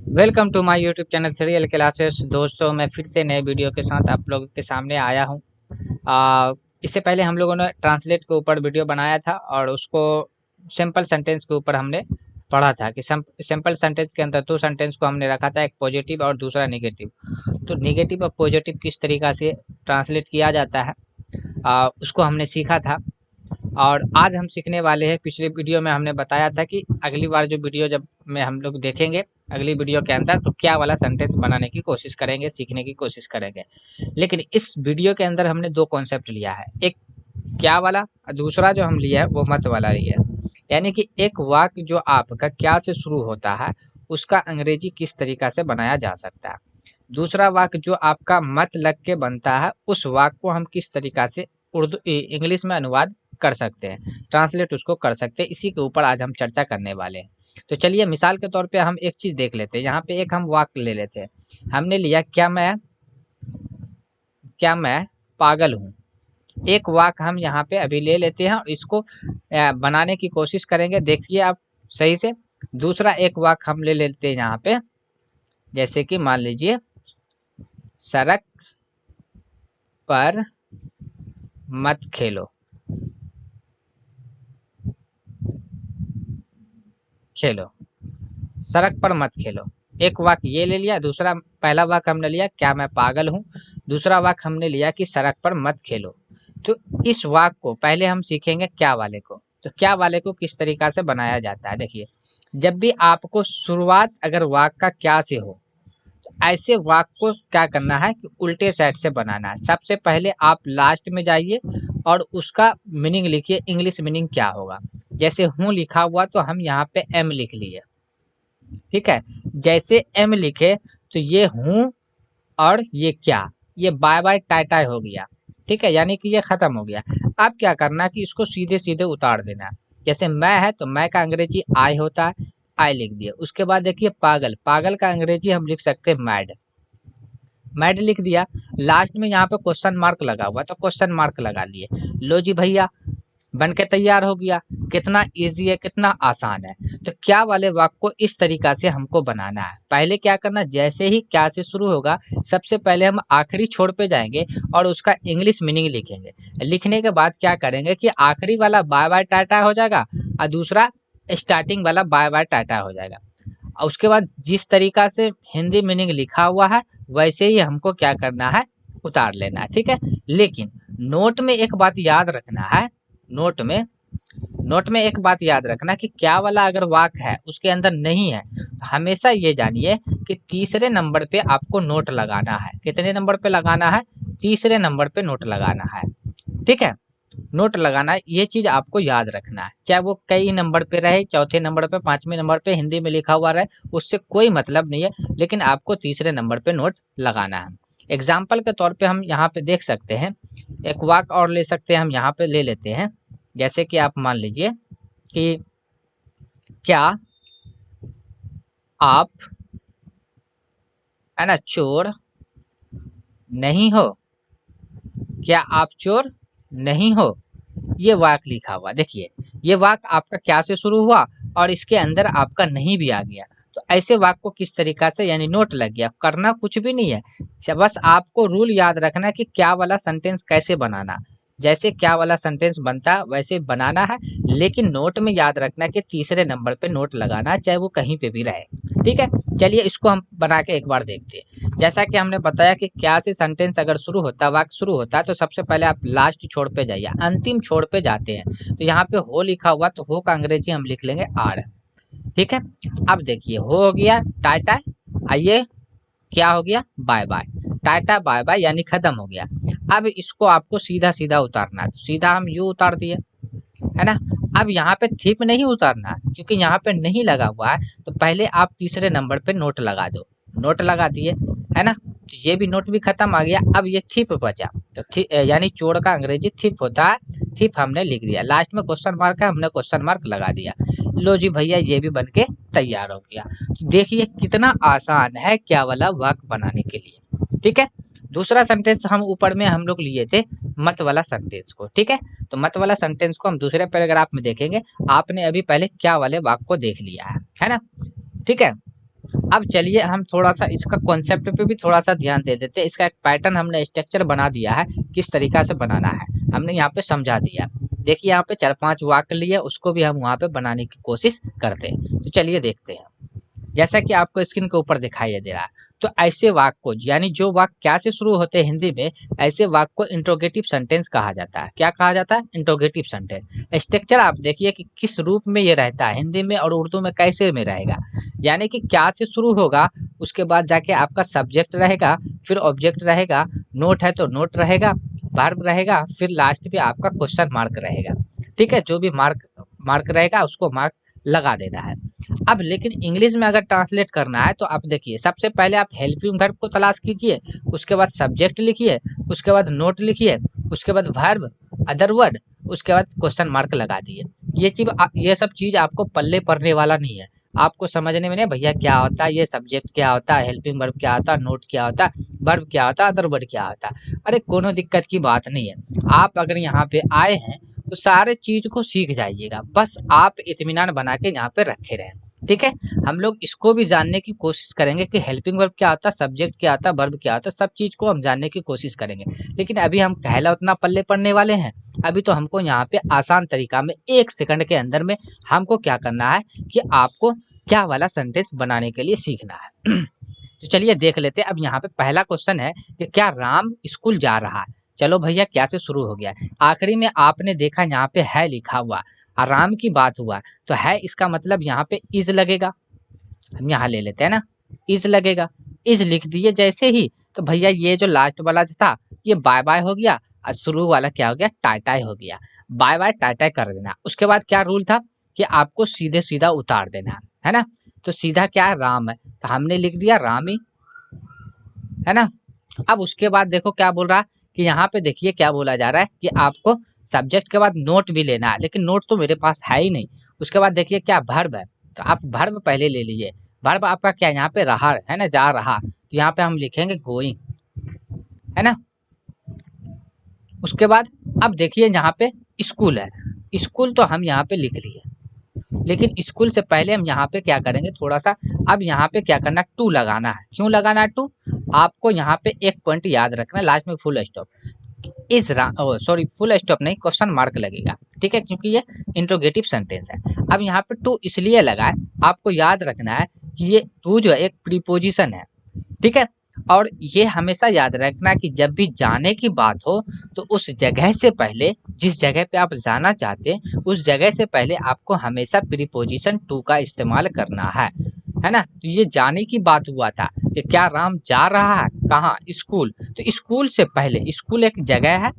Welcome to my YouTube channel serial classes. दोस्तों, मैं फिर से नए वीडियो के साथ आप लोगों के सामने आया हूँ। इससे पहले हम लोगों ने ट्रांसलेट के ऊपर वीडियो बनाया था और उसको सिंपल सेंटेंस के ऊपर हमने पढ़ा था कि सिंपल सेंटेंस के अंदर दो सेंटेंस को हमने रखा था, एक पॉजिटिव और दूसरा नेगेटिव। तो नेगेटिव और पॉजिटिव किस तरीक़ा से ट्रांसलेट किया जाता है उसको हमने सीखा था। और आज हम सीखने वाले हैं, पिछले वीडियो में हमने बताया था कि अगली बार जो वीडियो जब में हम लोग देखेंगे अगली वीडियो के अंदर, तो क्या वाला सेंटेंस बनाने की कोशिश करेंगे, सीखने की कोशिश करेंगे। लेकिन इस वीडियो के अंदर हमने दो कॉन्सेप्ट लिया है, एक क्या वाला और दूसरा जो हम लिया है वो मत वाला लिया है। यानी कि एक वाक्य जो आपका क्या से शुरू होता है उसका अंग्रेजी किस तरीका से बनाया जा सकता है, दूसरा वाक्य जो आपका मत लग के बनता है उस वाक्य को हम किस तरीका से उर्दू इंग्लिश में अनुवाद कर सकते हैं, ट्रांसलेट उसको कर सकते हैं। इसी के ऊपर आज हम चर्चा करने वाले हैं। तो चलिए मिसाल के तौर पे हम एक चीज़ देख लेते हैं। यहाँ पे एक हम वाक्य ले लेते हैं। हमने लिया क्या मैं पागल हूँ। एक वाक्य हम यहाँ पे अभी ले लेते हैं और इसको बनाने की कोशिश करेंगे, देखिए आप सही से। दूसरा एक वाक्य हम ले लेते हैं यहाँ पे, जैसे कि मान लीजिए सड़क पर मत खेलो, सड़क पर मत खेलो। एक वाक्य ये ले लिया, दूसरा पहला वाक्य हमने लिया क्या मैं पागल हूँ, दूसरा वाक्य हमने लिया कि सड़क पर मत खेलो। तो इस वाक्य को पहले हम सीखेंगे क्या वाले को। तो क्या वाले को किस तरीका से बनाया जाता है, देखिए जब भी आपको शुरुआत अगर वाक्य का क्या से हो तो ऐसे वाक्य को क्या करना है कि उल्टे साइड से बनाना है। सबसे पहले आप लास्ट में जाइए और उसका मीनिंग लिखिए, इंग्लिश मीनिंग क्या होगा। जैसे हूँ लिखा हुआ तो हम यहाँ पे एम लिख लिए, ठीक है। जैसे एम लिखे तो ये हूँ और ये क्या, ये बाय बाय टाटा हो गया, ठीक है, यानी कि ये खत्म हो गया। अब क्या करना है कि इसको सीधे सीधे उतार देना है। जैसे मैं है तो मैं का अंग्रेजी आई होता है, आई लिख दिया। उसके बाद देखिए पागल, पागल का अंग्रेजी हम लिख सकते हैं मैड, मैड लिख दिया। लास्ट में यहाँ पे क्वेश्चन मार्क लगा हुआ तो क्वेश्चन मार्क लगा लिए। लो जी भैया, बन के तैयार हो गया। कितना इजी है, कितना आसान है। तो क्या वाले वाक्य को इस तरीका से हमको बनाना है। पहले क्या करना, जैसे ही क्या से शुरू होगा सबसे पहले हम आखिरी छोर पे जाएंगे और उसका इंग्लिश मीनिंग लिखेंगे। लिखने के बाद क्या करेंगे कि आखिरी वाला बाय बाय टाटा हो जाएगा और दूसरा स्टार्टिंग वाला बाय बाय टाटा हो जाएगा। और उसके बाद जिस तरीका से हिंदी मीनिंग लिखा हुआ है वैसे ही हमको क्या करना है, उतार लेना है, ठीक है। लेकिन नोट में एक बात याद रखना है, नोट में एक बात याद रखना कि क्या वाला अगर वाक्य है उसके अंदर नहीं है तो हमेशा ये जानिए कि तीसरे नंबर पे आपको नोट लगाना है। कितने नंबर पे लगाना है, तीसरे नंबर पे नोट लगाना है, ठीक है। नोट लगाना है, ये चीज आपको याद रखना है। चाहे वो कई नंबर पे रहे, चौथे नंबर पे, पांचवें नंबर पे हिंदी में लिखा हुआ रहे, उससे कोई मतलब नहीं है, लेकिन आपको तीसरे नंबर पे नोट लगाना है। एग्जाम्पल के तौर पे हम यहाँ पे देख सकते हैं, एक वाक्य और ले सकते हैं, हम यहाँ पे ले लेते हैं। जैसे कि आप मान लीजिए कि क्या आप है ना चोर नहीं हो, क्या आप चोर नहीं हो, ये वाक्य लिखा हुआ। देखिए ये वाक्य आपका क्या से शुरू हुआ और इसके अंदर आपका नहीं भी आ गया। तो ऐसे वाक्य को किस तरीका से, यानी नोट लग गया, करना कुछ भी नहीं है, बस आपको रूल याद रखना है कि क्या वाला सेंटेंस कैसे बनाना। जैसे क्या वाला सेंटेंस बनता है वैसे बनाना है, लेकिन नोट में याद रखना कि तीसरे नंबर पे नोट लगाना है, चाहे वो कहीं पे भी रहे, ठीक है। चलिए इसको हम बना के एक बार देखते हैं। जैसा कि हमने बताया कि क्या से सेंटेंस अगर शुरू होता है, वाक्य शुरू होता है, तो सबसे पहले आप लास्ट छोर पे जाइए, अंतिम छोर पे जाते हैं। तो यहाँ पे हो लिखा हुआ तो हो का अंग्रेजी हम लिख लेंगे आर, ठीक है। अब देखिए हो गया टाटा, आइए क्या हो गया bye bye, tata bye bye यानी खत्म हो गया। अब इसको आपको सीधा सीधा उतारना है, तो सीधा हम यू उतार दिए, है ना। अब यहाँ पे थिप नहीं उतारना है क्योंकि यहाँ पे नहीं लगा हुआ है, तो पहले आप तीसरे नंबर पे नोट लगा दो, नोट लगा दिए, है ना। तो ये भी नोट भी खत्म आ गया। अब ये थिप बचा, तो यानी चोर का अंग्रेजी थिप होता है, थिप हमने लिख दिया। लास्ट में क्वेश्चन मार्क है, हमने क्वेश्चन मार्क लगा दिया। लो जी भैया, ये भी बन के तैयार हो गया। तो देखिए कितना आसान है क्या वाला वाक्य बनाने के लिए, ठीक है। दूसरा सेंटेंस हम ऊपर में हम लोग लिए थे मत वाला सेंटेंस को, ठीक है। तो मत वाला सेंटेंस को हम दूसरे पैराग्राफ में देखेंगे। आपने अभी पहले क्या वाले वाक्य को देख लिया है ना, ठीक है। अब चलिए हम थोड़ा सा इसका कॉन्सेप्ट पे भी थोड़ा सा ध्यान दे देते हैं। इसका एक पैटर्न हमने स्ट्रक्चर बना दिया है, किस तरीका से बनाना है हमने यहाँ पे समझा दिया। देखिए यहाँ पे 4-5 वाक्य लिए, उसको भी हम वहाँ पे बनाने की कोशिश करते हैं। तो चलिए देखते हैं। जैसा कि आपको स्क्रीन के ऊपर दिखाई दे रहा है, तो ऐसे वाक्य को, यानी जो वाक्य क्या से शुरू होते हैं हिंदी में, ऐसे वाक्य को इंट्रोगेटिव सेंटेंस कहा जाता है। क्या कहा जाता है? Interrogative sentence. स्ट्रक्चर आप देखिए कि किस रूप में ये रहता है, हिंदी में और उर्दू में कैसे में रहेगा। यानी कि क्या से शुरू होगा, उसके बाद जाके आपका सब्जेक्ट रहेगा, फिर ऑब्जेक्ट रहेगा, नोट है तो नोट रहेगा, वर्ब रहेगा, फिर लास्ट पे आपका क्वेश्चन मार्क रहेगा, ठीक है। जो भी मार्क रहेगा उसको मार्क लगा देना है। अब लेकिन इंग्लिश में अगर ट्रांसलेट करना है तो आप देखिए, सबसे पहले आप हेल्पिंग वर्ब को तलाश कीजिए, उसके बाद सब्जेक्ट लिखिए, उसके बाद नोट लिखिए, उसके बाद वर्ब, अदर वर्ड, उसके बाद क्वेश्चन मार्क लगा दिए। ये सब चीज आपको पल्ले पड़ने वाला नहीं है, आपको समझने में नहीं भैया क्या होता है, ये सब्जेक्ट क्या होता है, हेल्पिंग वर्ब क्या होता है, नोट क्या होता है, वर्ब क्या होता है, अदर वर्ड क्या होता है। अरे कोनो दिक्कत की बात नहीं है। आप अगर यहाँ पे आए हैं तो सारे चीज को सीख जाइएगा, बस आप इत्मीनान बना के यहाँ पे रखे रहें, ठीक है। हम लोग इसको भी जानने की कोशिश करेंगे कि हेल्पिंग वर्ब क्या आता है, सब्जेक्ट क्या आता है, वर्ब क्या आता है, सब चीज को हम जानने की कोशिश करेंगे। लेकिन अभी हम कहला उतना पल्ले पड़ने वाले हैं। अभी तो हमको यहाँ पे आसान तरीका में 1 सेकंड के अंदर में हमको क्या करना है कि आपको क्या वाला सेंटेंस बनाने के लिए सीखना है। तो चलिए देख लेते हैं। अब यहाँ पे पहला क्वेश्चन है कि क्या राम स्कूल जा रहा है। चलो भैया, क्या से शुरू हो गया है। आखिरी में आपने देखा यहाँ पे है लिखा हुआ, आराम की बात हुआ, तो है इसका मतलब यहाँ पे इज लगेगा। हम यहाँ ले लेते हैं ना, इज लगेगा। इज लिख दिए जैसे ही, तो भैया ये जो लास्ट वाला जो था ये बाय बाय हो गया, और शुरू वाला क्या हो गया, टाई टाई हो गया। बाय बाय टाई टाई कर देना। उसके बाद क्या रूल था कि आपको सीधे सीधा उतार देना है ना। तो सीधा क्या है, राम है, तो हमने लिख दिया रामी, है ना। अब उसके बाद देखो क्या बोल रहा है कि यहाँ पे देखिए क्या बोला जा रहा है कि आपको सब्जेक्ट के बाद नोट भी लेना है, लेकिन नोट तो मेरे पास है ही नहीं। उसके बाद देखिए क्या वर्ब है, तो आप वर्ब पहले ले लीजिए। वर्ब आपका क्या यहाँ पे रहा है ना, जा रहा, तो यहाँ पे हम लिखेंगे गोइंग, है ना। उसके बाद अब देखिए यहाँ पे स्कूल है, स्कूल तो हम यहाँ पे लिख लिए, लेकिन स्कूल से पहले हम यहाँ पे क्या करेंगे थोड़ा सा, अब यहाँ पे क्या करना, टू लगाना है। क्यों लगाना है टू, आपको यहाँ पे एक पॉइंट याद रखना, लास्ट में full stop, is sorry full stop नहीं, क्वेश्चन मार्क लगेगा, ठीक है, क्योंकि ये इंट्रोगेटिव सेंटेंस है। अब यहाँ पे टू इसलिए लगा है, आपको याद रखना है कि ये टू जो है एक प्रीपोजिशन है, ठीक है। और ये हमेशा याद रखना कि जब भी जाने की बात हो तो उस जगह से पहले, जिस जगह पे आप जाना चाहते हैं उस जगह से पहले आपको हमेशा प्रीपोजिशन टू का इस्तेमाल करना है ना। तो ये जाने की बात हुआ था कि क्या राम जा रहा है कहाँ, स्कूल, तो स्कूल से पहले, स्कूल एक जगह है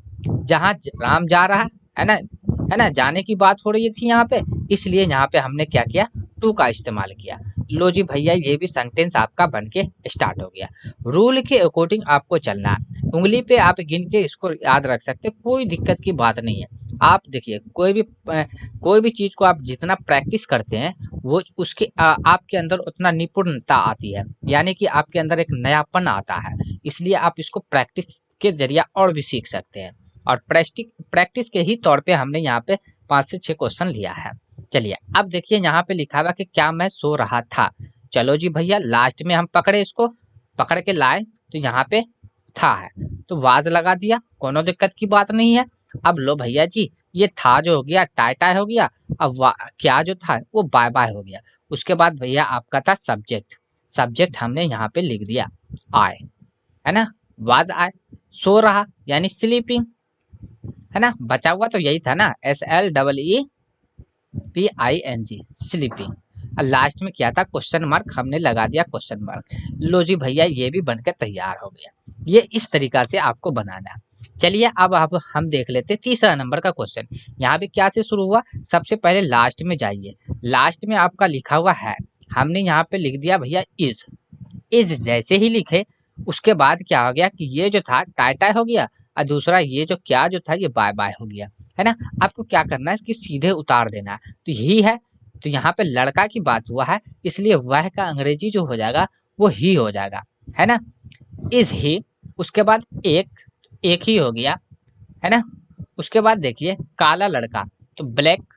जहाँ राम जा रहा है ना, जाने की बात हो रही थी यहाँ पे, इसलिए यहाँ पे हमने क्या किया, टू का इस्तेमाल किया। लो जी भैया, ये भी सेंटेंस आपका बन के स्टार्ट हो गया। रूल के अकॉर्डिंग आपको चलना है, उंगली पे आप गिन के इसको याद रख सकते, कोई दिक्कत की बात नहीं है। आप देखिए कोई भी चीज को आप जितना प्रैक्टिस करते हैं वो उसके आपके अंदर उतना निपुणता आती है, यानी कि आपके अंदर एक नयापन आता है। इसलिए आप इसको प्रैक्टिस के जरिए और भी सीख सकते हैं। और प्रैक्टिस के ही तौर पे हमने यहाँ पे 5 से 6 क्वेश्चन लिया है। चलिए अब देखिए यहाँ पे लिखा हुआ कि क्या मैं सो रहा था। चलो जी भैया, लास्ट में हम पकड़े, इसको पकड़ के लाए, तो यहाँ पे था है, तो वाज लगा दिया, कोनो दिक्कत की बात नहीं है। अब लो भैया जी, ये था जो हो गया टाई टाई हो गया, अब क्या जो था वो बाय बाय हो गया। उसके बाद भैया आपका था सब्जेक्ट, सब्जेक्ट हमने यहाँ पे लिख दिया आए, है ना, वाज आए। सो रहा यानी स्लीपिंग, है ना, बचा हुआ तो यही था ना, SLEEPING, स्लीपिंग। और लास्ट में क्या था, क्वेश्चन मार्क, हमने लगा दिया क्वेश्चन मार्क। लो जी भैया, ये भी बनकर तैयार हो गया। ये इस तरीका से आपको बनाना है। चलिए अब हम देख लेते हैं तीसरा नंबर का क्वेश्चन। यहाँ पे क्या से शुरू हुआ, सबसे पहले लास्ट में जाइए, लास्ट में आपका लिखा हुआ है, हमने यहाँ पे लिख दिया भैया इज। इज जैसे ही लिखे उसके बाद क्या हो गया कि ये जो था टाई टाई हो गया, और दूसरा ये जो क्या जो था ये बाय बाय हो गया, है ना। आपको क्या करना है, इसकी सीधे उतार देना है। तो ही है, तो यहाँ पे लड़का की बात हुआ है, इसलिए वह का अंग्रेजी जो हो जाएगा वो ही हो जाएगा, है ना। इज ही, उसके बाद एक, एक ही हो गया, है ना। उसके बाद देखिए काला लड़का, तो ब्लैक,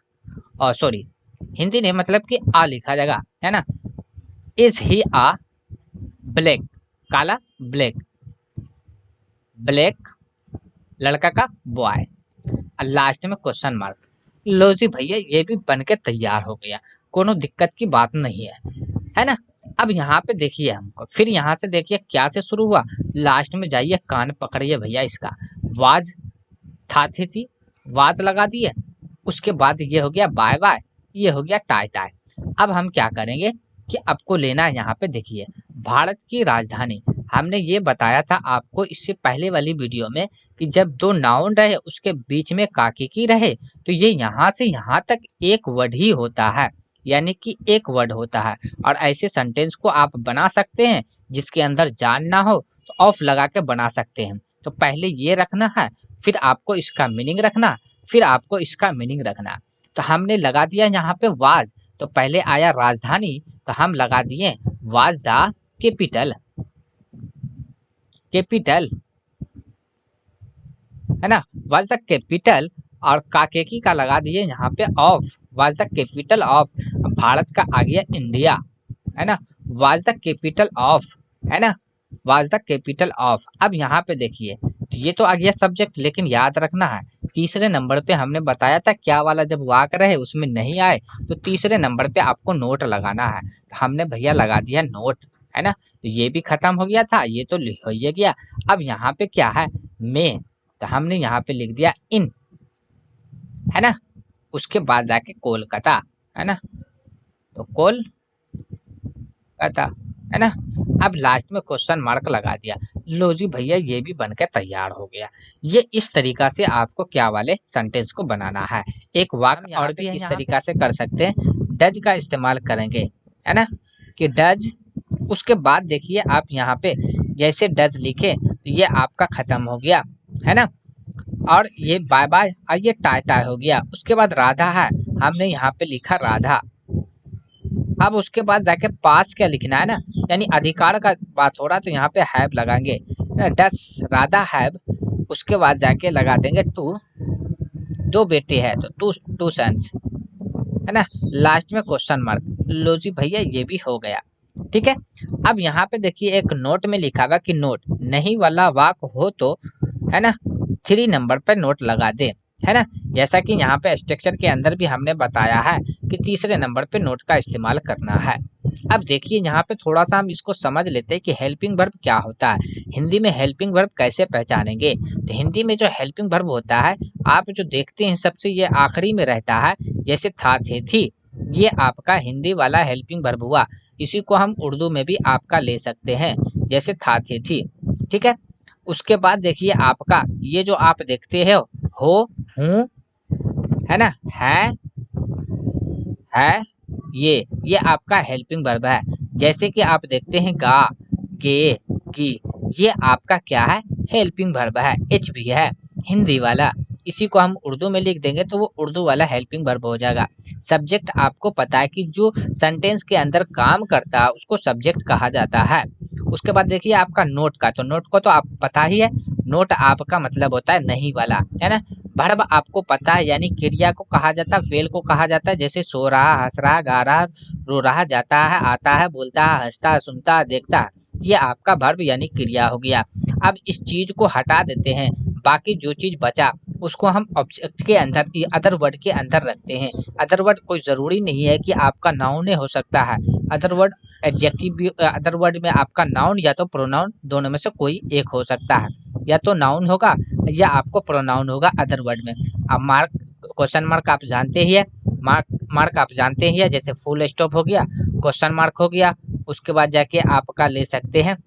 और सॉरी हिंदी नहीं मतलब कि आ लिखा जाएगा, है ना। इज ही आ ब्लैक, काला ब्लैक, ब्लैक लड़का का बॉय, और लास्ट में क्वेश्चन मार्क। लो जी भैया ये भी बन के तैयार हो गया, कोनो दिक्कत की बात नहीं है ना। अब यहाँ पे देखिए हमको, फिर यहाँ से देखिए क्या से शुरू हुआ, लास्ट में जाइए कान पकड़िए भैया इसका, वाज था थी, वाज लगा दिए। उसके बाद ये हो गया बाय बाय, ये हो गया टाय टाय। अब हम क्या करेंगे कि आपको लेना है यहाँ पे देखिए भारत की राजधानी। हमने ये बताया था आपको इससे पहले वाली वीडियो में कि जब दो नाउन रहे उसके बीच में काकी की रहे तो ये यहाँ से यहाँ तक एक वर्ड ही होता है, यानी कि एक वर्ड होता है। और ऐसे सेंटेंस को आप बना सकते हैं जिसके अंदर जान ना हो तो ऑफ लगा के बना सकते हैं। तो पहले ये रखना है, फिर आपको इसका मीनिंग रखना, फिर आपको इसका मीनिंग रखना। तो हमने लगा दिया यहाँ पे वाज, तो पहले आया राजधानी, तो हम लगा दिए वाज द कैपिटल, कैपिटल, है ना, वाज द कैपिटल। और काकेकी का लगा दिए यहाँ पे of, was the capital of, Bharat का आ गया इंडिया, है ना, वाज द कैपिटल ऑफ, है ना, वाज द कैपिटल ऑफ। अब यहाँ पे देखिए ये तो आ गया सब्जेक्ट, लेकिन याद रखना है तीसरे नंबर पे हमने बताया था क्या वाला जब वाक रहे उसमें नहीं आए तो तीसरे नंबर पे आपको नोट लगाना है। तो हमने भैया लगा दिया नोट, है ना। तो ये भी खत्म हो गया था, ये तो हो ही गया। अब यहाँ पे क्या है में, तो हमने यहाँ पे लिख दिया इन, है ना। उसके बाद जाके कोलकाता, है ना, तो कोलकाता, है ना। अब लास्ट में क्वेश्चन मार्क लगा दिया। लो जी भैया ये भी बनकर तैयार हो गया। ये इस तरीका से आपको क्या वाले सेंटेंस को बनाना है। एक वाक्य और भी इस तरीका से कर सकते हैं, डज का इस्तेमाल करेंगे, है ना, कि डज। उसके बाद देखिए आप यहाँ पे जैसे डज लिखे तो ये आपका खत्म हो गया, है ना। और ये बाय बाय और ये टाय टाय हो गया। उसके बाद राधा है, हमने यहाँ पे लिखा राधा। अब उसके बाद जाके पास क्या लिखना है ना, यानी अधिकार का बात हो रहा है तो यहाँ पे हैव लगाएंगे, डस राधा हैव। उसके बाद जाके लगा देंगे टू, दो बेटे हैं तो टू, टू सन्स, है ना। लास्ट में क्वेश्चन मार्क। लो जी भैया ये भी हो गया, ठीक है। अब यहाँ पे देखिए एक नोट में लिखा हुआ कि नोट नहीं वाला वाक हो तो, है ना, 3 नंबर पर नोट लगा दे, है ना। जैसा कि यहाँ पे स्ट्रक्चर के अंदर भी हमने बताया है कि तीसरे नंबर पे नोट का इस्तेमाल करना है। अब देखिए यहाँ पे थोड़ा सा हम इसको समझ लेते हैं कि हेल्पिंग वर्ब क्या होता है, हिंदी में हेल्पिंग वर्ब कैसे पहचानेंगे। तो हिंदी में जो हेल्पिंग वर्ब होता है आप जो देखते हैं सबसे ये आखिरी में रहता है, जैसे था थे थी, ये आपका हिंदी वाला हेल्पिंग वर्ब हुआ। इसी को हम उर्दू में भी आपका ले सकते हैं, जैसे था थे थी, ठीक है। उसके बाद देखिए आपका ये जो आप देखते हैं हो, हूँ, है ना, है, ये आपका हेल्पिंग वर्ब है। जैसे कि आप देखते हैं गा, गे, की, ये आपका क्या है हेल्पिंग वर्ब है, एच भी है हिंदी वाला। इसी को हम उर्दू में लिख देंगे तो वो उर्दू वाला हेल्पिंग वर्ब हो जाएगा। सब्जेक्ट आपको पता है कि जो सेंटेंस के अंदर काम करता है उसको सब्जेक्ट कहा जाता है। उसके बाद देखिए आपका नोट का, तो नोट को तो आप पता ही है, नोट आपका मतलब होता है नहीं वाला, है ना। वर्ब आपको पता है, यानी क्रिया को कहा जाता है, फेल को कहा जाता है, जैसे सो रहा, हंस रहा, गा रहा, रो रहा, जाता है, आता है, बोलता है, हंसता है, सुनता है, देखता है, ये आपका वर्ब यानी क्रिया हो गया। अब इस चीज को हटा देते हैं, बाकी जो चीज बचा उसको हम ऑब्जेक्ट के अंदर, अदर वर्ड के अंदर रखते हैं। अदर वर्ड कोई जरूरी नहीं है कि आपका नाउन हो सकता है, अदर वर्ड एडजेक्टिव भी, अदर वर्ड में आपका नाउन या तो प्रोनाउन दोनों में से कोई एक हो सकता है, या तो नाउन होगा या आपको प्रोनाउन होगा अदर वर्ड में। अब मार्क, क्वेश्चन मार्क आप जानते ही है, मार्क आप जानते ही है, जैसे फुल स्टॉप हो गया, क्वेश्चन मार्क हो गया। उसके बाद जाके आपका ले सकते हैं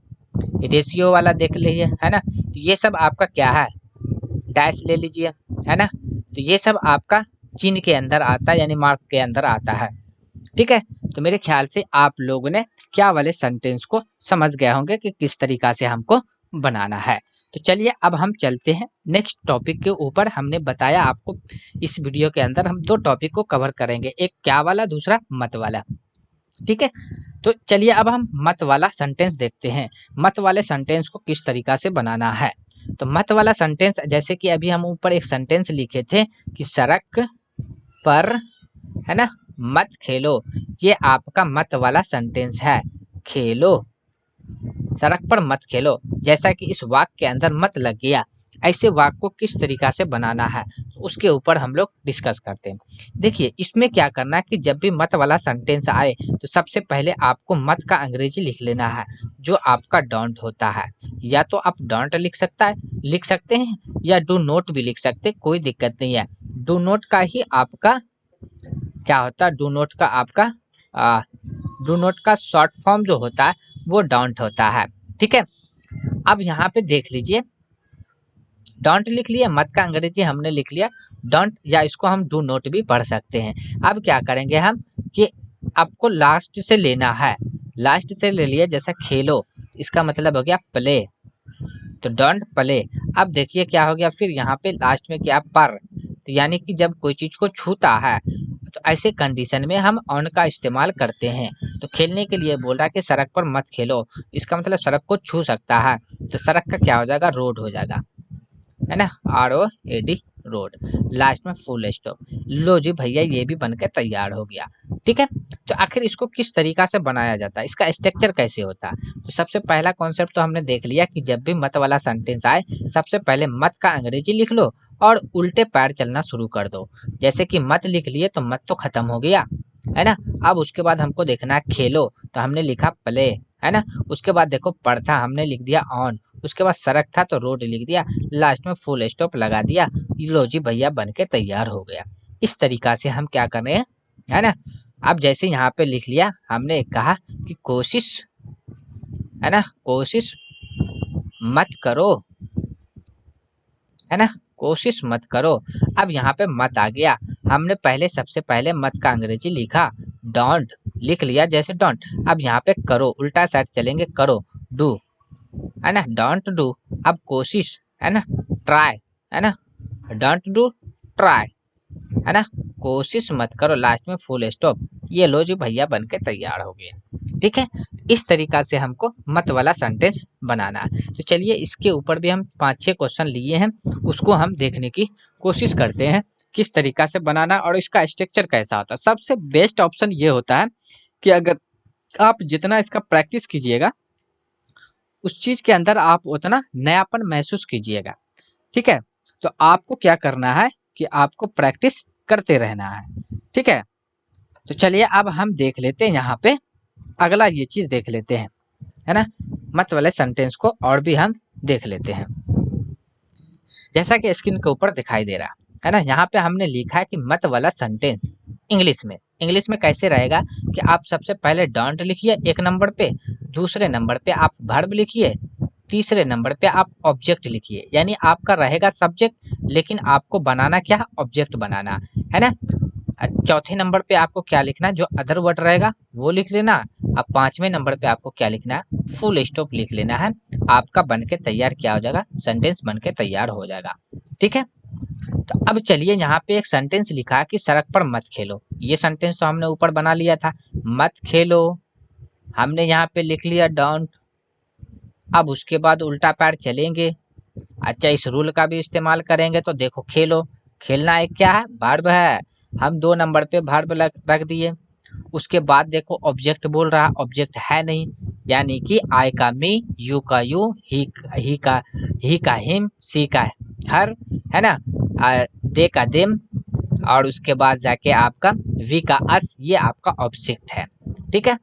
रेशियो वाला देख लीजिए, है ना। तो ये सब आपका क्या है, डैश ले लीजिए, है ना। तो ये सब आपका चिन्ह के अंदर आता है, यानी मार्क के अंदर आता है, ठीक है। तो मेरे ख्याल से आप लोगों ने क्या वाले सेंटेंस को समझ गए होंगे कि किस तरीका से हमको बनाना है। तो चलिए अब हम चलते हैं नेक्स्ट टॉपिक के ऊपर। हमने बताया आपको इस वीडियो के अंदर हम 2 टॉपिक को कवर करेंगे, एक क्या वाला, दूसरा मत वाला, ठीक है। तो चलिए अब हम मत वाला सेंटेंस देखते हैं, मत वाले सेंटेंस को किस तरीका से बनाना है। तो मत वाला सेंटेंस, जैसे कि अभी हम ऊपर एक सेंटेंस लिखे थे कि सड़क पर, है ना, मत खेलो, ये आपका मत वाला सेंटेंस है। खेलो, सड़क पर मत खेलो, जैसा कि इस वाक्य के अंदर मत लग गया, ऐसे वाक्य को किस तरीका से बनाना है उसके ऊपर हम लोग डिस्कस करते हैं। देखिए इसमें क्या करना है कि जब भी मत वाला सेंटेंस आए तो सबसे पहले आपको मत का अंग्रेजी लिख लेना है, जो आपका डोंट होता है। या तो आप डोंट लिख सकते हैं या डू नोट भी लिख सकते हैं, कोई दिक्कत नहीं है। डू नोट का ही आपका क्या होता है, डू नोट का शॉर्ट फॉर्म जो होता है वो डोंट होता है। ठीक है, अब यहाँ पे देख लीजिए, डोंट लिख लिया, मत का अंग्रेजी हमने लिख लिया डोंट, या इसको हम डू नोट भी पढ़ सकते हैं। अब क्या करेंगे हम कि आपको लास्ट से लेना है, लास्ट से ले लिया, जैसा खेलो इसका मतलब हो गया प्ले, तो डोंट प्ले। अब देखिए क्या हो गया, फिर यहाँ पे लास्ट में क्या पर, तो यानी कि जब कोई चीज को छूता है तो ऐसे कंडीशन में हम ऑन का इस्तेमाल करते हैं। तो खेलने के लिए बोल रहा है कि सड़क पर मत खेलो, इसका मतलब सड़क को छू सकता है, तो सड़क का क्या हो जाएगा, रोड हो जाएगा, है ना, ROAD रोड, लास्ट में फुल स्टॉप। लो जी भैया, ये भी बनकर तैयार हो गया। ठीक है, तो आखिर इसको किस तरीका से बनाया जाता है, इसका स्ट्रक्चर कैसे होता है। तो सबसे पहला कॉन्सेप्ट तो हमने देख लिया कि जब भी मत वाला सेंटेंस आए सबसे पहले मत का अंग्रेजी लिख लो और उल्टे पैर चलना शुरू कर दो। जैसे कि मत लिख लिए तो मत तो खत्म हो गया, है ना। अब उसके बाद हमको देखना है खेलो, तो हमने लिखा प्ले, है ना। उसके बाद देखो पढ़ता, हमने लिख दिया ऑन। उसके बाद सड़क था तो रोड लिख दिया, लास्ट में फुल स्टॉप लगा दिया। लो जी भैया बन के तैयार हो गया। इस तरीका से हम क्या कर रहे हैं, है ना। अब जैसे यहाँ पे लिख लिया, हमने कहा कि कोशिश, है ना, कोशिश मत करो, है ना, कोशिश मत करो। अब यहाँ पे मत आ गया, हमने पहले सबसे पहले मत का अंग्रेजी लिखा डोंट, लिख लिया जैसे डोंट। अब यहाँ पे करो, उल्टा साइड चलेंगे, करो डू, है ना, डोंट डू। अब कोशिश, है ना, ट्राई, है ना, डोंट डू ट्राई, है ना, कोशिश मत करो, लास्ट में फुल स्टॉप। ये लो जी भैया बन के तैयार हो गया। ठीक है, इस तरीका से हमको मत वाला सेंटेंस बनाना है। तो चलिए इसके ऊपर भी हम 5-6 क्वेश्चन लिए हैं, उसको हम देखने की कोशिश करते हैं किस तरीका से बनाना और इसका स्ट्रक्चर कैसा होता है। सबसे बेस्ट ऑप्शन ये होता है कि अगर आप जितना इसका प्रैक्टिस कीजिएगा उस चीज के अंदर आप उतना नयापन महसूस कीजिएगा। ठीक है, तो आपको क्या करना है कि आपको प्रैक्टिस करते रहना है। ठीक है, तो चलिए अब हम देख लेते हैं, यहाँ पे अगला ये चीज देख लेते हैं, है ना। मत वाले सेंटेंस को और भी हम देख लेते हैं, जैसा कि स्क्रीन के ऊपर दिखाई दे रहा है ना। यहाँ पे हमने लिखा है कि मत वाला सेंटेंस इंग्लिश में कैसे रहेगा कि आप सबसे पहले डोंट लिखिए 1 नंबर पे, दूसरे नंबर पे आप वर्ब लिखिए, तीसरे नंबर पे आप ऑब्जेक्ट लिखिए। यानी आपका रहेगा सब्जेक्ट, लेकिन आपको बनाना क्या है, ऑब्जेक्ट बनाना, है ना। चौथे नंबर पे आपको क्या लिखना है, जो अदर वर्ड रहेगा वो लिख लेना। अब 5वें नंबर पे आपको क्या लिखना है, फुल स्टॉप लिख लेना है। आपका बन के तैयार क्या हो जाएगा, सेंटेंस बन के तैयार हो जाएगा। ठीक है, तो अब चलिए यहाँ पे एक सेंटेंस लिखा है कि सड़क पर मत खेलो। ये सेंटेंस तो हमने ऊपर बना लिया था, मत खेलो हमने यहाँ पे लिख लिया डोंट। अब उसके बाद उल्टा पैर चलेंगे, अच्छा इस रूल का भी इस्तेमाल करेंगे तो देखो खेलो, खेलना एक क्या है, वर्ब है, हम 2 नंबर पे वर्ब रख दिए। उसके बाद देखो ऑब्जेक्ट बोल रहा, ऑब्जेक्ट है नहीं, यानी कि आई का मी, यू का यू, ही का हिम, सी का हर, है ना, दे का देम, और उसके बाद जाके आपका वी का अस, ये आपका ऑब्जेक्ट है। ठीक है,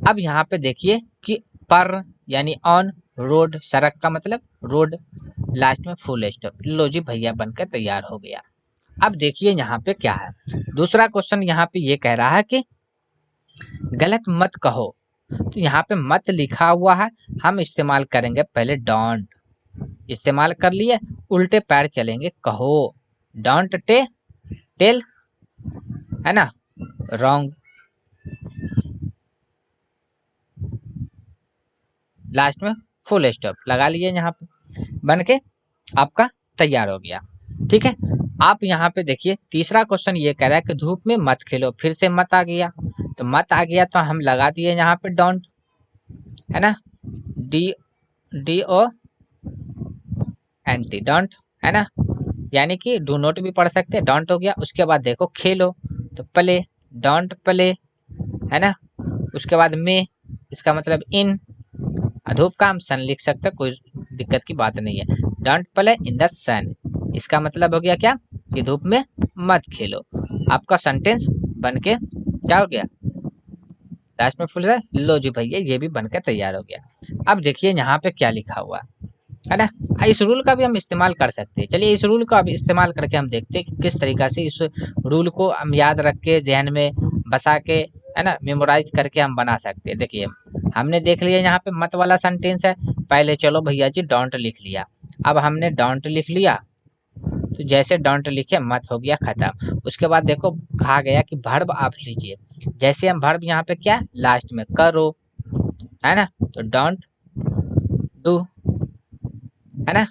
अब यहाँ पे देखिए कि पर यानी ऑन, रोड सड़क का मतलब रोड, लास्ट में फुल स्टॉप। लो जी भैया बनकर तैयार हो गया। अब देखिए यहाँ पे क्या है, दूसरा क्वेश्चन यहाँ पे ये कह रहा है कि गलत मत कहो। तो यहाँ पे मत लिखा हुआ है, हम इस्तेमाल करेंगे पहले डोंट, इस्तेमाल कर लिए, उल्टे पैर चलेंगे, कहो डोंट टेल, है ना, रॉन्ग, लास्ट में फुल स्टॉप लगा लिए, यहाँ पे बन के आपका तैयार हो गया। ठीक है, आप यहाँ पे देखिए तीसरा क्वेश्चन ये कह रहा है कि धूप में मत खेलो, फिर से मत आ गया। तो मत आ गया तो हम लगा दिए यहाँ पे डोंट, है ना, D D O N T, don't, है ना, यानी कि डू नॉट भी पढ़ सकते हैं, डोंट हो गया। उसके बाद देखो खेलो तो प्ले, डोंट प्ले, है ना। उसके बाद में, इसका मतलब इन, धूप का हम सन लिख सकते हैं, कोई दिक्कत की बात नहीं है। डोंट प्ले इन द सन, इसका मतलब हो गया क्या कि धूप में मत खेलो। आपका सेंटेंस बन के क्या हो गया, लास्ट में फुल है। लो जी भैया ये भी बनकर तैयार हो गया। अब देखिए यहाँ पे क्या लिखा हुआ है ना। इस रूल का भी हम इस्तेमाल कर सकते हैं। चलिए इस रूल का अब इस्तेमाल करके हम देखते हैं कि किस तरीका से इस रूल को हम याद रख के जहन में बसा के, है ना, मेमोराइज करके हम बना सकते हैं। देखिए हमने देख लिया यहाँ पे मत वाला सेंटेंस है। पहले चलो भैया जी डोंट लिख लिया। अब हमने डोंट लिख लिया तो जैसे डोंट लिखे मत हो गया खत्म। उसके बाद देखो कहा गया कि वर्ब आप लीजिए। जैसे हम वर्ब यहाँ पे क्या लास्ट में करो, है ना, तो डोंट डू, है ना,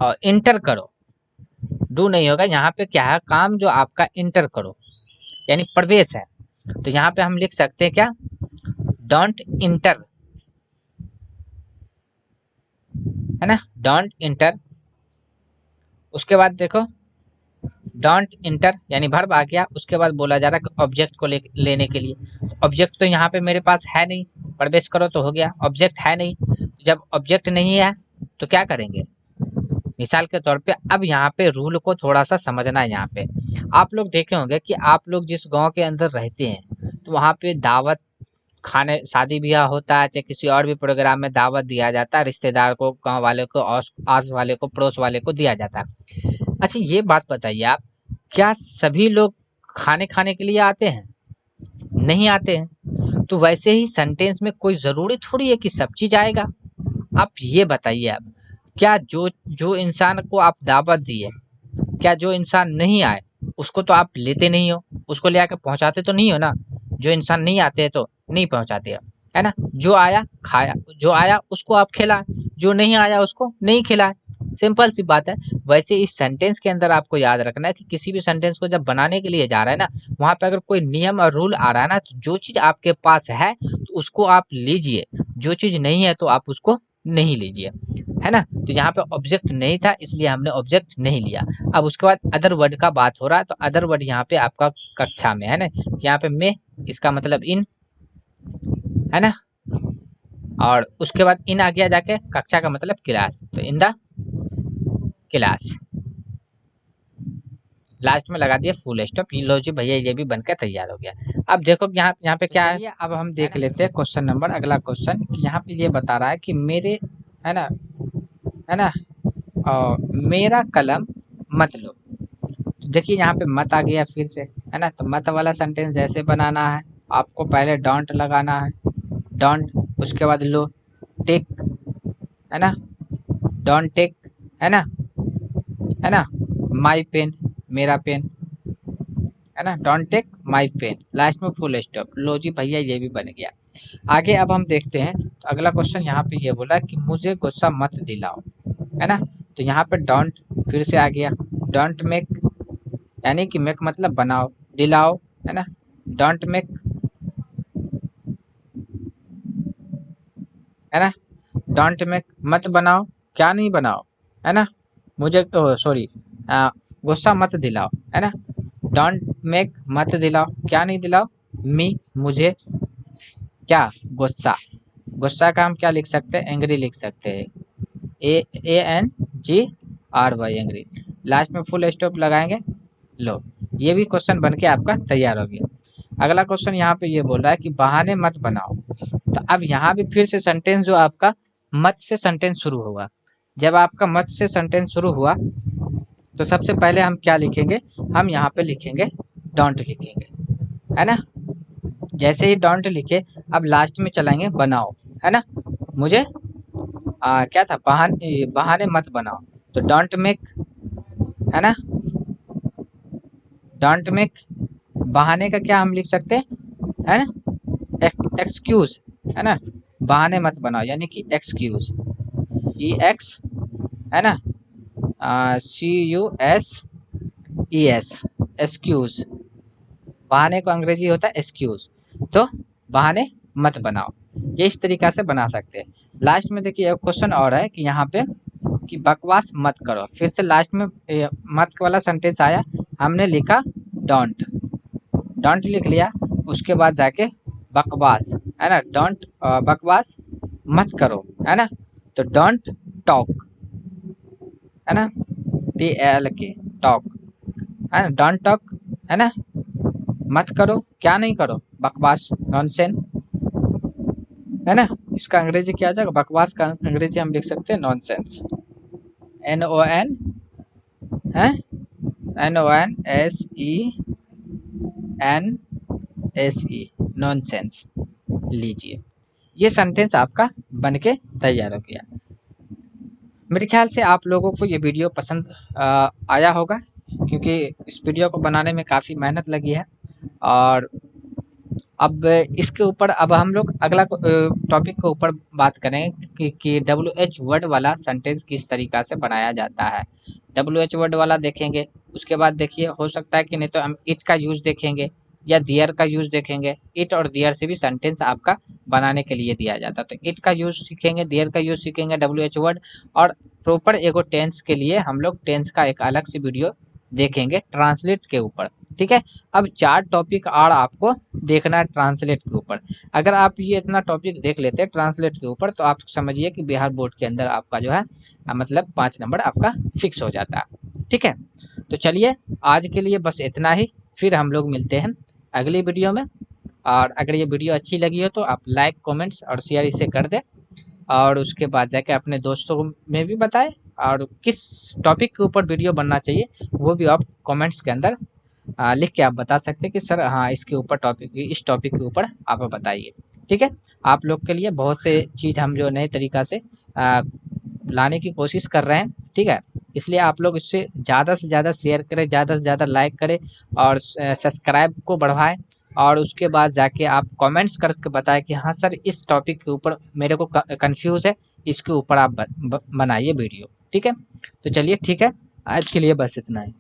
और इंटर करो, डू नहीं होगा यहाँ पे, क्या है काम जो आपका इंटर करो यानी प्रवेश है। तो यहाँ पे हम लिख सकते हैं क्या, डोंट इंटर, है ना, डोंट इंटर। उसके बाद देखो डोंट इंटर यानी वर्ब आ गया। उसके बाद बोला जा रहा है ऑब्जेक्ट को लेने के लिए। ऑब्जेक्ट तो यहाँ पे मेरे पास है नहीं, प्रवेश करो तो हो गया, ऑब्जेक्ट है नहीं। जब ऑब्जेक्ट नहीं है तो क्या करेंगे, मिसाल के तौर पे अब यहाँ पे रूल को थोड़ा सा समझना है। यहाँ पे आप लोग देखे होंगे कि आप लोग जिस गांव के अंदर रहते हैं तो वहाँ पे दावत खाने, शादी ब्याह होता है चाहे किसी और भी प्रोग्राम में दावत दिया जाता है, रिश्तेदार को, गांव वाले को, आस वाले को, पड़ोस वाले को दिया जाता है। अच्छा ये बात बताइए आप, क्या सभी लोग खाने खाने के लिए आते हैं, नहीं आते हैं। तो वैसे ही सेंटेंस में कोई ज़रूरी थोड़ी है कि सब चीज़ आएगा। आप ये बताइए, आप क्या जो जो इंसान को आप दावत दिए, क्या जो इंसान नहीं आए उसको तो आप लेते नहीं हो, उसको ले आकर पहुंचाते तो नहीं हो ना। जो इंसान नहीं आते हैं तो नहीं पहुंचाते हो, है ना। जो आया खाया, जो आया उसको आप खिलाए, जो नहीं आया उसको नहीं खिलाए, सिंपल सी बात है। वैसे इस सेंटेंस के अंदर आपको याद रखना है कि किसी भी सेंटेंस को जब बनाने के लिए जा रहा है ना, वहाँ पे अगर कोई नियम और रूल आ रहा है ना, तो जो चीज़ आपके पास है तो उसको आप लीजिए, जो चीज़ नहीं है तो आप उसको नहीं लीजिए, है ना। तो यहाँ पे ऑब्जेक्ट नहीं था इसलिए हमने ऑब्जेक्ट नहीं लिया। अब उसके बाद अदर वर्ड का बात हो रहा है तो अदर वर्ड यहाँ पे आपका कक्षा में, है ना, यहाँ पे में, इसका मतलब इन, है ना, और उसके बाद इन आ गया जाके कक्षा का मतलब क्लास, तो इन द क्लास, लास्ट में लगा दिया फुल स्टॉप। लो जी भैया ये भी बनकर तैयार हो गया। अब देखो यहाँ पे क्या है, अब हम देख लेते हैं क्वेश्चन नंबर, अगला क्वेश्चन। यहाँ पे ये बता रहा है कि मेरे, है ना, है ना, और मेरा कलम मत लो। तो देखिए यहाँ पे मत आ गया फिर से, है ना। तो मत वाला सेंटेंस जैसे बनाना है, आपको पहले डोंट लगाना है, डोंट, उसके बाद लो, टेक, है ना, डोंट टेक, है ना, है ना, माई पेन, मेरा पेन, है ना, don't take my pen, last में फुल स्टॉप। लो जी भैया ये भी बन गया। आगे अब हम देखते हैं, तो अगला क्वेश्चन यहाँ पे ये बोला कि मुझे गुस्सा मत दिलाओ, है ना। तो यहाँ पे डोंट फिर से आ गया, डोंट मेक यानी कि मेक मतलब बनाओ, दिलाओ, है ना, डोंट मेक, है ना, डोंट मेक मत बनाओ, क्या नहीं बनाओ, है ना, मुझे सॉरी गुस्सा मत दिलाओ, है ना, डोंट मेक मत दिलाओ, क्या नहीं दिलाओ, मी मुझे, क्या गुस्सा, गुस्सा का हम क्या लिख सकते हैं, एंग्री लिख सकते हैं, ANGRY एंग्री, लास्ट में फुल स्टॉप लगाएंगे। लो ये भी क्वेश्चन बन के आपका तैयार हो गया। अगला क्वेश्चन यहाँ पे ये बोल रहा है कि बहाने मत बनाओ। तो अब यहाँ भी फिर से सेंटेंस जो आपका मत से सेंटेंस शुरू होगा। जब आपका मत से सेंटेंस शुरू हुआ तो सबसे पहले हम क्या लिखेंगे, हम यहाँ पे लिखेंगे डोंट लिखेंगे, है ना। जैसे ही डोंट लिखे अब लास्ट में चलाएंगे बनाओ, है ना। मुझे क्या था, बहाने मत बनाओ, तो डोंट मेक, है ना, डोंट मेक, बहाने का क्या हम लिख सकते हैं, है ना, एक्सक्यूज, है ना, बहाने मत बनाओ यानी कि एक्सक्यूज, EX, है ना, CUSES, एक्सक्यूज, बहाने को अंग्रेजी होता है एक्सक्यूज, तो बहाने मत बनाओ, ये इस तरीका से बना सकते हैं। लास्ट में देखिए एक क्वेश्चन और है कि यहाँ पे कि बकवास मत करो, फिर से लास्ट में मत वाला सेंटेंस आया, हमने लिखा डोंट, डोंट लिख लिया, उसके बाद जाके बकवास, है ना, डोंट बकवास मत करो, है ना, तो डोंट टॉक, है ना, TALK टॉक, है ना, डोंट टॉक, है ना, मत करो, क्या नहीं करो, बकवास, नॉनसेंस, है ना। इसका अंग्रेजी क्या आ जाएगा, बकवास का अंग्रेजी हम लिख सकते हैं नॉनसेंस, NON, है NONSENSE, नॉनसेंस, लीजिए, ये सेंटेंस आपका बनके तैयार हो गया। मेरे ख्याल से आप लोगों को ये वीडियो पसंद आया होगा, क्योंकि इस वीडियो को बनाने में काफ़ी मेहनत लगी है। और अब इसके ऊपर अब हम लोग अगला टॉपिक के ऊपर बात करें कि WH वर्ड वाला सेंटेंस किस तरीका से बनाया जाता है। WH वर्ड वाला देखेंगे, उसके बाद देखिए हो सकता है कि नहीं तो हम इट का यूज़ देखेंगे या दियर का यूज़ देखेंगे। इट और दियर से भी सेंटेंस आपका बनाने के लिए दिया जाता है, तो इट का यूज़ सीखेंगे, दियर का यूज़ सीखेंगे, WH वर्ड। और प्रॉपर एगो टेंस के लिए हम लोग टेंस का एक अलग से वीडियो देखेंगे ट्रांसलेट के ऊपर, ठीक है। अब 4 टॉपिक और आपको देखना है ट्रांसलेट के ऊपर। अगर आप ये इतना टॉपिक देख लेते हैं ट्रांसलेट के ऊपर, तो आप समझिए कि बिहार बोर्ड के अंदर आपका जो है मतलब 5 नंबर आपका फिक्स हो जाता है, ठीक है। तो चलिए आज के लिए बस इतना ही, फिर हम लोग मिलते हैं अगली वीडियो में। और अगर ये वीडियो अच्छी लगी हो तो आप लाइक, कमेंट्स और शेयर इसे कर दें, और उसके बाद जाके अपने दोस्तों में भी बताएं। और किस टॉपिक के ऊपर वीडियो बनना चाहिए वो भी आप कमेंट्स के अंदर लिख के आप बता सकते हैं कि सर हाँ इसके ऊपर टॉपिक, इस टॉपिक के ऊपर आप बताइए, ठीक है। आप लोग के लिए बहुत से चीज़ हम जो नए तरीका से लाने की कोशिश कर रहे हैं, ठीक है। इसलिए आप लोग इससे ज़्यादा शेयर करें, ज़्यादा से ज़्यादा लाइक करें और सब्सक्राइब को बढ़ाएं। और उसके बाद जाके आप कमेंट्स करके बताएं कि हाँ सर इस टॉपिक के ऊपर मेरे को कंफ्यूज है, इसके ऊपर आप बनाइए वीडियो, ठीक है। तो चलिए ठीक है, आज के लिए बस इतना ही।